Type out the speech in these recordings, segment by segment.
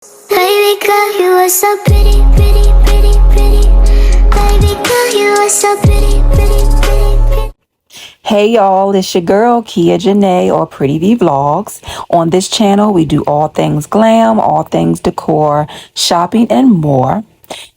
Baby girl, you are so pretty, pretty, pretty, pretty. Baby girl, you are so pretty, pretty, pretty, pretty. Hey y'all, it's your girl Kia Janae or Pretty V Vlogs. On this channel, we do all things glam, all things decor, shopping, and more.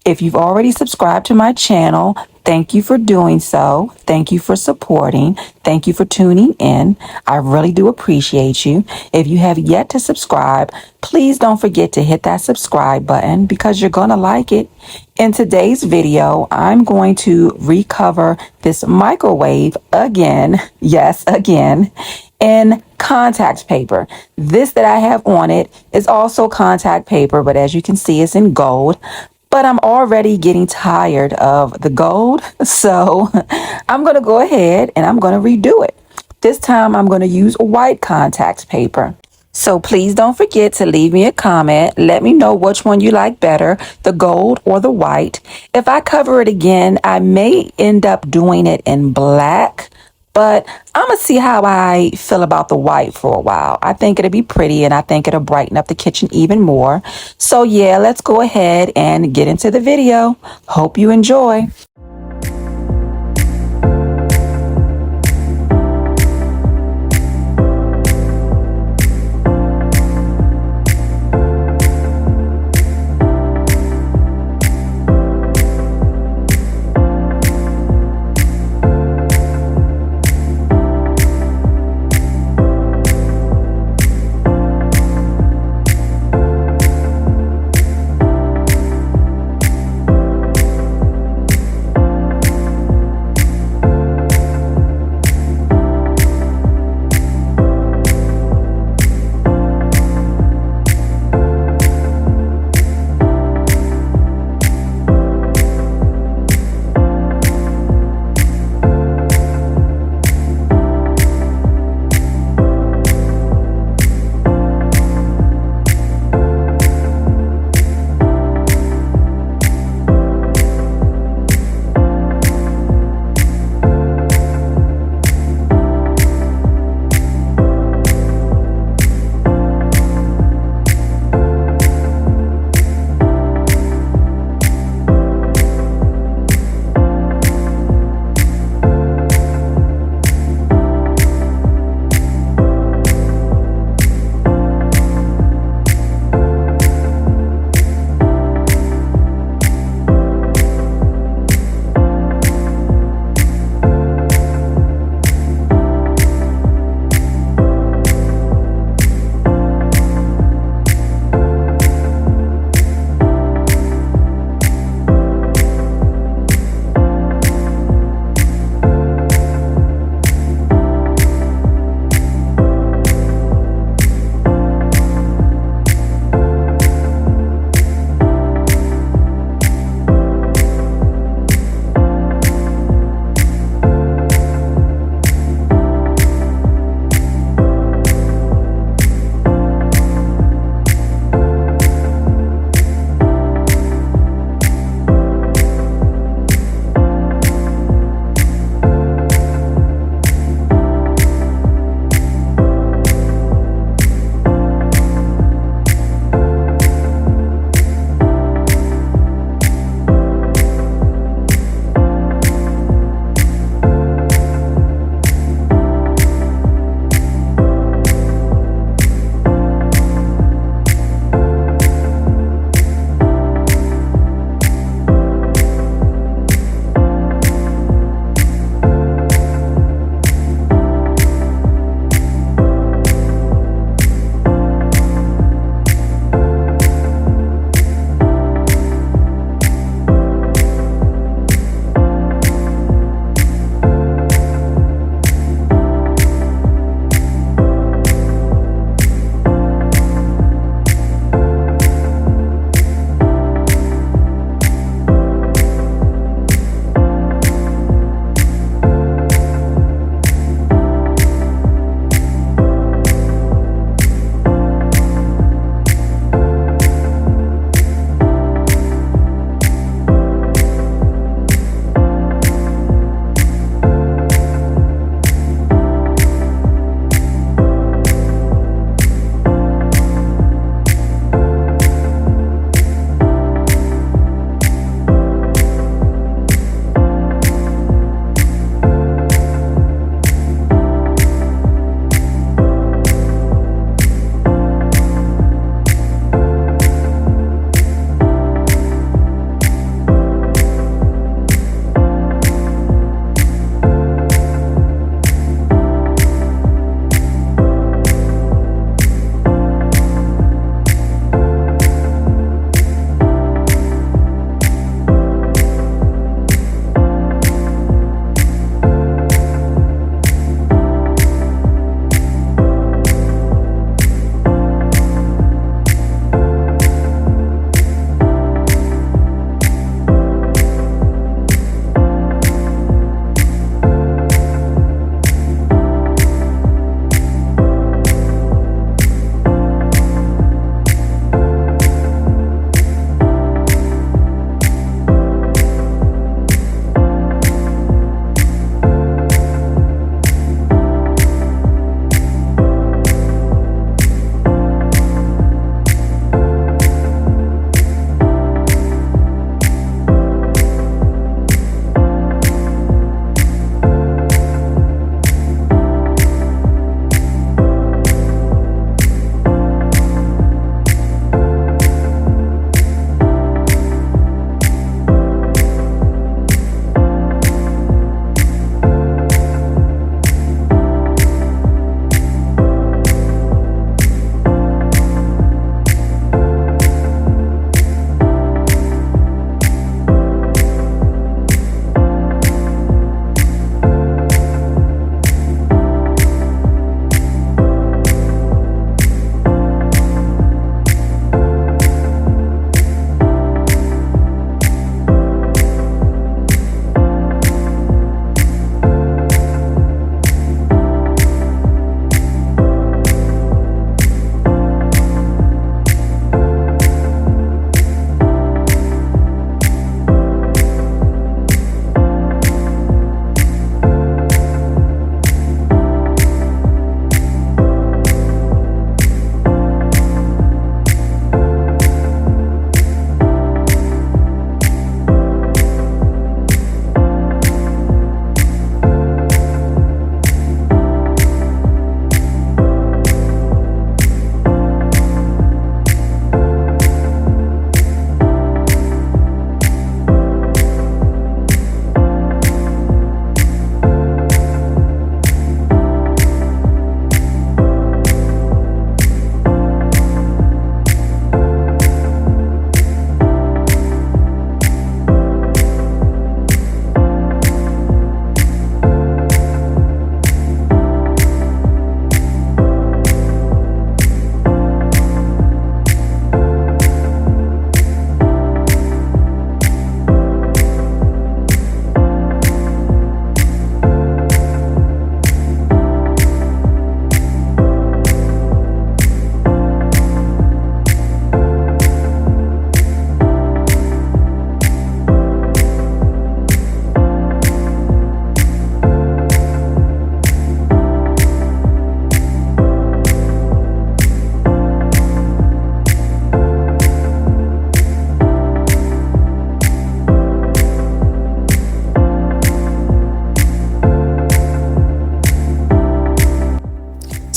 If you've already subscribed to my channel, thank you for doing so. Thank you for supporting. Thank you for tuning in. I really do appreciate you. If you have yet to subscribe, please don't forget to hit that subscribe button because you're going to like it. In today's video, I'm going to recover this microwave again. Yes, again. In contact paper. This that I have on it is also contact paper, but as you can see, it's in gold. But I'm already getting tired of the gold, so I'm going to go ahead and I'm going to redo it. This time I'm going to use white contact paper. So please don't forget to leave me a comment. Let me know which one you like better, the gold or the white. If I cover it again, I may end up doing it in black, but I'm going to see how I feel about the white for a while. I think it'll be pretty and I think it'll brighten up the kitchen even more. So yeah, let's go ahead and get into the video. Hope you enjoy.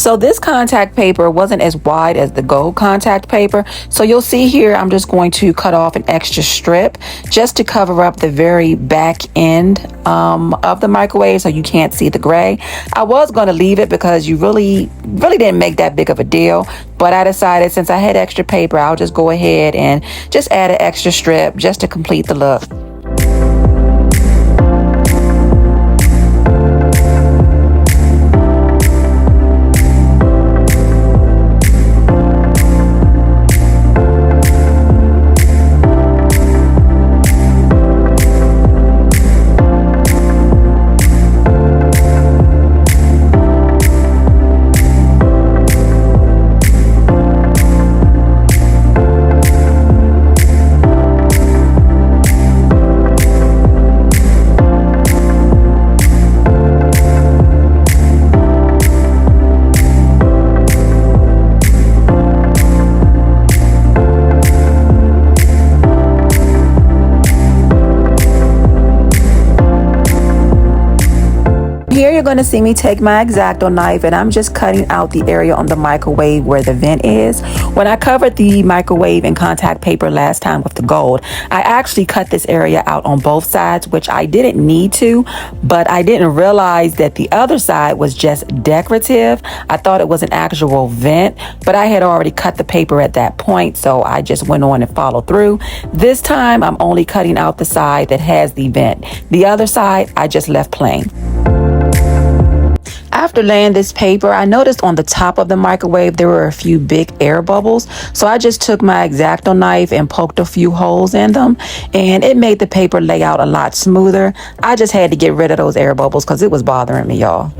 So this contact paper wasn't as wide as the gold contact paper. So you'll see here, I'm just going to cut off an extra strip just to cover up the very back end of the microwave so you can't see the gray. I was going to leave it because you really didn't make that big of a deal. But I decided since I had extra paper, I'll just go ahead and just add an extra strip just to complete the look. Here you're going to see me take my X-Acto knife and I'm just cutting out the area on the microwave where the vent is. When I covered the microwave in contact paper last time with the gold, I actually cut this area out on both sides, which I didn't need to, but I didn't realize that the other side was just decorative. I thought it was an actual vent, but I had already cut the paper at that point, so I just went on and followed through. This time I'm only cutting out the side that has the vent. The other side I just left plain. After laying this paper, I noticed on the top of the microwave there were a few big air bubbles. So I just took my X-Acto knife and poked a few holes in them, and it made the paper lay out a lot smoother. I just had to get rid of those air bubbles because it was bothering me, y'all.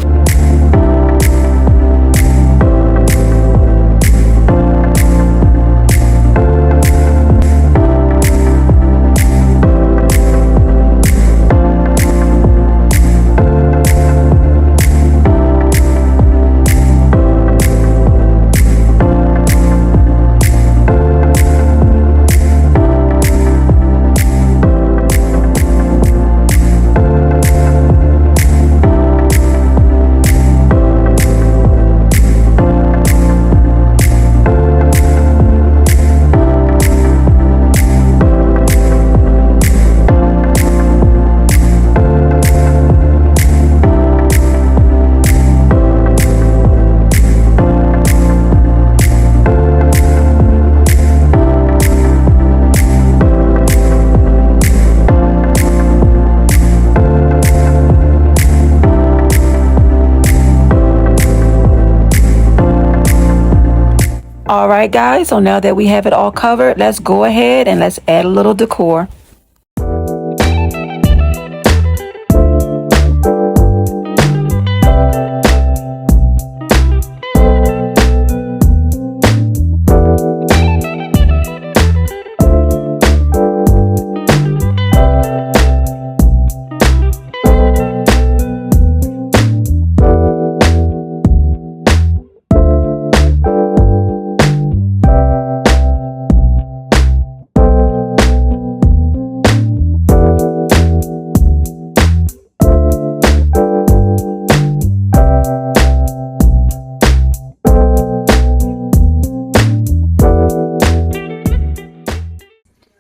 All right, guys, so now that we have it all covered, let's go ahead and let's add a little decor.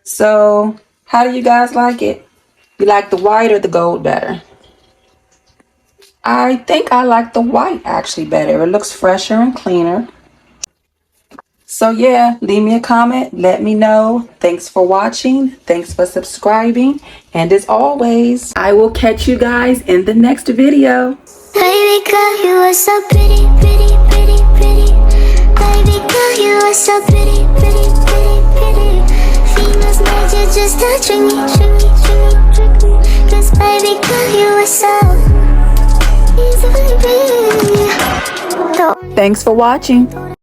So, how do you guys like it? You like the white or the gold better? I think I like the white actually better. It looks fresher and cleaner. So yeah, leave me a comment. Let me know. Thanks for watching. Thanks for subscribing. And as always, I will catch you guys in the next video. Baby girl, you are so pretty, pretty, pretty, pretty. Baby girl, you are so pretty, pretty, pretty, pretty. Females need you just to trick me, trick me, trick me, trick me. 'Cause baby girl, you are so easy, baby. Thanks for watching.